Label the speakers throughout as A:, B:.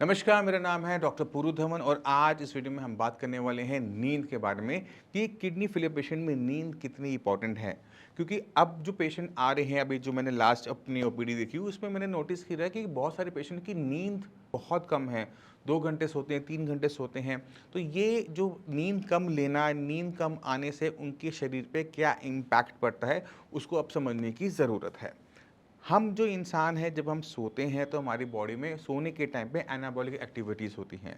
A: नमस्कार, मेरा नाम है डॉक्टर पूरू धवन और आज इस वीडियो में हम बात करने वाले हैं नींद के बारे में कि किडनी फेलियर पेशेंट में नींद कितनी इंपॉर्टेंट है। क्योंकि अब जो पेशेंट आ रहे हैं, अभी जो मैंने लास्ट अपनी ओपीडी देखी उसमें मैंने नोटिस किया है कि बहुत सारे पेशेंट की नींद बहुत कम है। 2 घंटे सोते हैं, 3 घंटे सोते हैं। तो ये जो नींद कम लेना, नींद कम आने से उनके शरीर पे क्या इम्पैक्ट पड़ता है, उसको अब समझने की ज़रूरत है। हम जो इंसान हैं, जब हम सोते हैं तो हमारी बॉडी में सोने के टाइम पे एनाबॉलिक एक्टिविटीज़ होती हैं।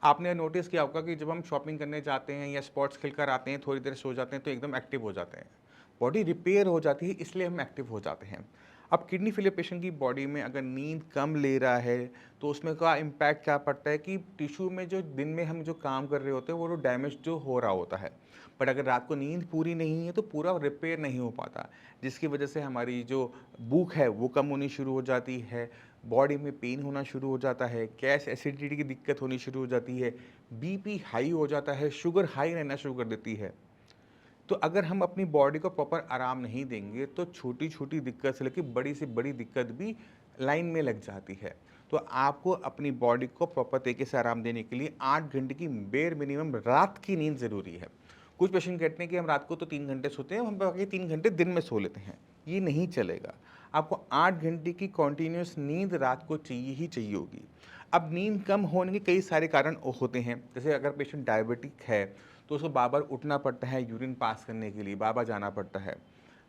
A: आपने नोटिस किया होगा कि जब हम शॉपिंग करने जाते हैं या स्पोर्ट्स खेलकर आते हैं, थोड़ी देर सो जाते हैं तो एकदम एक्टिव हो जाते हैं। बॉडी रिपेयर हो जाती है, इसलिए हम एक्टिव हो जाते हैं। अब किडनी फेलियर पेशेंट की बॉडी में अगर नींद कम ले रहा है तो उसमें का इम्पैक्ट क्या पड़ता है कि टिश्यू में जो दिन में हम जो काम कर रहे होते हैं वो डैमेज जो हो रहा होता है। बट अगर रात को नींद पूरी नहीं है तो पूरा रिपेयर नहीं हो पाता, जिसकी वजह से हमारी जो भूख है वो कम होनी शुरू हो जाती है, बॉडी में पेन होना शुरू हो जाता है, गैस एसिडिटी की दिक्कत होनी शुरू हो जाती है, बीपी हाई हो जाता है, शुगर हाई रहना शुरू कर देती है। तो अगर हम अपनी बॉडी को प्रॉपर आराम नहीं देंगे तो छोटी-छोटी दिक्कत से लेके बड़ी से बड़ी दिक्कत भी लाइन में लग जाती है। तो आपको अपनी बॉडी को प्रॉपर तरीके से आराम देने के लिए 8 घंटे की बेयर मिनिमम रात की नींद ज़रूरी है। कुछ पेशेंट कहते हैं कि हम रात को तो 3 घंटे सोते हैं, हम बाकी 3 घंटे दिन में सो लेते हैं। ये नहीं चलेगा। आपको 8 घंटे की कंटीन्यूअस नींद रात को चाहिए ही चाहिए होगी। अब नींद कम होने के कई सारे कारण होते हैं। जैसे अगर पेशेंट डायबिटिक है तो उसको बार-बार उठना पड़ता है यूरिन पास करने के लिए, बार-बार जाना पड़ता है।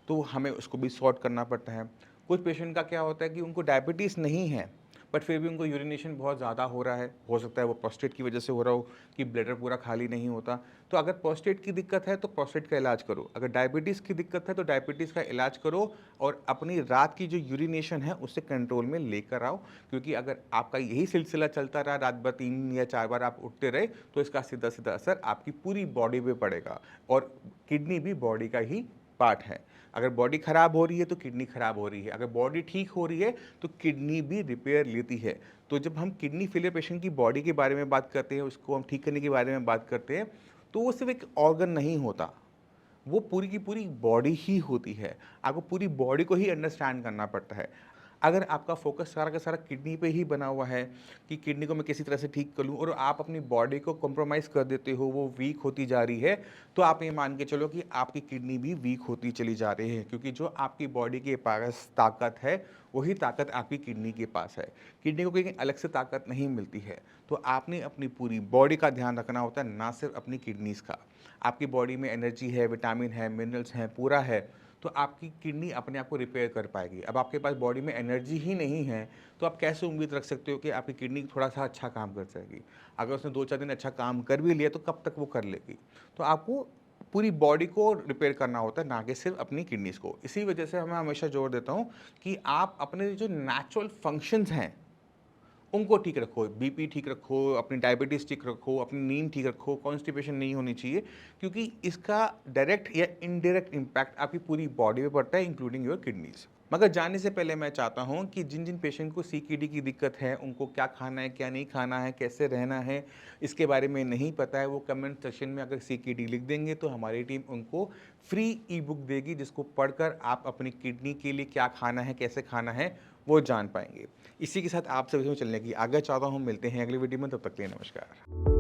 A: तो हमें उसको भी सॉर्ट करना पड़ता है। कुछ पेशेंट का क्या होता है कि उनको डायबिटीज़ नहीं है, बट फिर भी उनको यूरिनेशन बहुत ज़्यादा हो रहा है। हो सकता है वो प्रोस्टेट की वजह से हो रहा हो कि ब्लैडर पूरा खाली नहीं होता। तो अगर प्रोस्टेट की दिक्कत है तो प्रोस्टेट का इलाज करो। अगर डायबिटीज़ की दिक्कत है तो डायबिटीज़ का इलाज करो और अपनी रात की जो यूरिनेशन है उसे कंट्रोल में लेकर आओ। क्योंकि अगर आपका यही सिलसिला चलता रहा, रात भर 3 या 4 बार आप उठते रहे, तो इसका सीधा-सीधा असर आपकी पूरी बॉडी पे पड़ेगा और किडनी भी बॉडी का ही पार्ट है। अगर बॉडी खराब हो रही है तो किडनी खराब हो रही है, अगर बॉडी ठीक हो रही है तो किडनी भी रिपेयर लेती है। तो जब हम किडनी फेलियर पेशेंट की बॉडी के बारे में बात करते हैं, उसको हम ठीक करने के बारे में बात करते हैं, तो वो सिर्फ़ एक ऑर्गन नहीं होता, वो पूरी की पूरी बॉडी ही होती है। आपको पूरी बॉडी को ही अंडरस्टैंड करना पड़ता है। अगर आपका फ़ोकस सारा का सारा किडनी पे ही बना हुआ है कि किडनी को मैं किसी तरह से ठीक कर लूँ और आप अपनी बॉडी को कॉम्प्रोमाइज़ कर देते हो, वो वीक होती जा रही है, तो आप ये मान के चलो कि आपकी किडनी भी वीक होती चली जा रही है, क्योंकि जो आपकी बॉडी के पास ताकत है, वही ताकत आपकी किडनी के पास है। किडनी को कहीं अलग से ताकत नहीं मिलती है। तो आपने अपनी पूरी बॉडी का ध्यान रखना होता है, ना सिर्फ़ अपनी किडनीज़ का। आपकी बॉडी में एनर्जी है, विटामिन है, मिनरल्स हैं, पूरा है, तो आपकी किडनी अपने आप को रिपेयर कर पाएगी। अब आपके पास बॉडी में एनर्जी ही नहीं है, तो आप कैसे उम्मीद रख सकते हो कि आपकी किडनी थोड़ा-सा अच्छा काम कर जाएगी? अगर उसने 2-4 दिन अच्छा काम कर भी लिया, तो कब तक वो कर लेगी? तो आपको पूरी बॉडी को रिपेयर करना होता है, ना कि सिर्फ़ अपनी किडनीज़ को। इसी वजह से मैं हमेशा जोर देता हूँ कि आप अपने जो नेचुरल फंक्शंस हैं, उनको ठीक रखो, बीपी ठीक रखो, अपनी डायबिटीज़ ठीक रखो, अपनी नींद ठीक रखो, कॉन्स्टिपेशन नहीं होनी चाहिए, क्योंकि इसका डायरेक्ट या इनडायरेक्ट इम्पैक्ट आपकी पूरी बॉडी पे पड़ता है, इंक्लूडिंग योर किडनीज़। मगर जाने से पहले मैं चाहता हूँ कि जिन-जिन पेशेंट को सीकेडी की दिक्कत है, उनको क्या खाना है, क्या नहीं खाना है, कैसे रहना है, इसके बारे में नहीं पता है, वो कमेंट सेक्शन में अगर सीकेडी लिख देंगे तो हमारी टीम उनको फ्री ई-बुक देगी, जिसको पढ़कर आप अपनी किडनी के लिए क्या खाना है, कैसे खाना है, वो जान पाएँगे। इसी के साथ आप सभी को चलने की आज्ञा चाहता हूँ। मिलते हैं अगली वीडियो में, तब तक के लिए नमस्कार।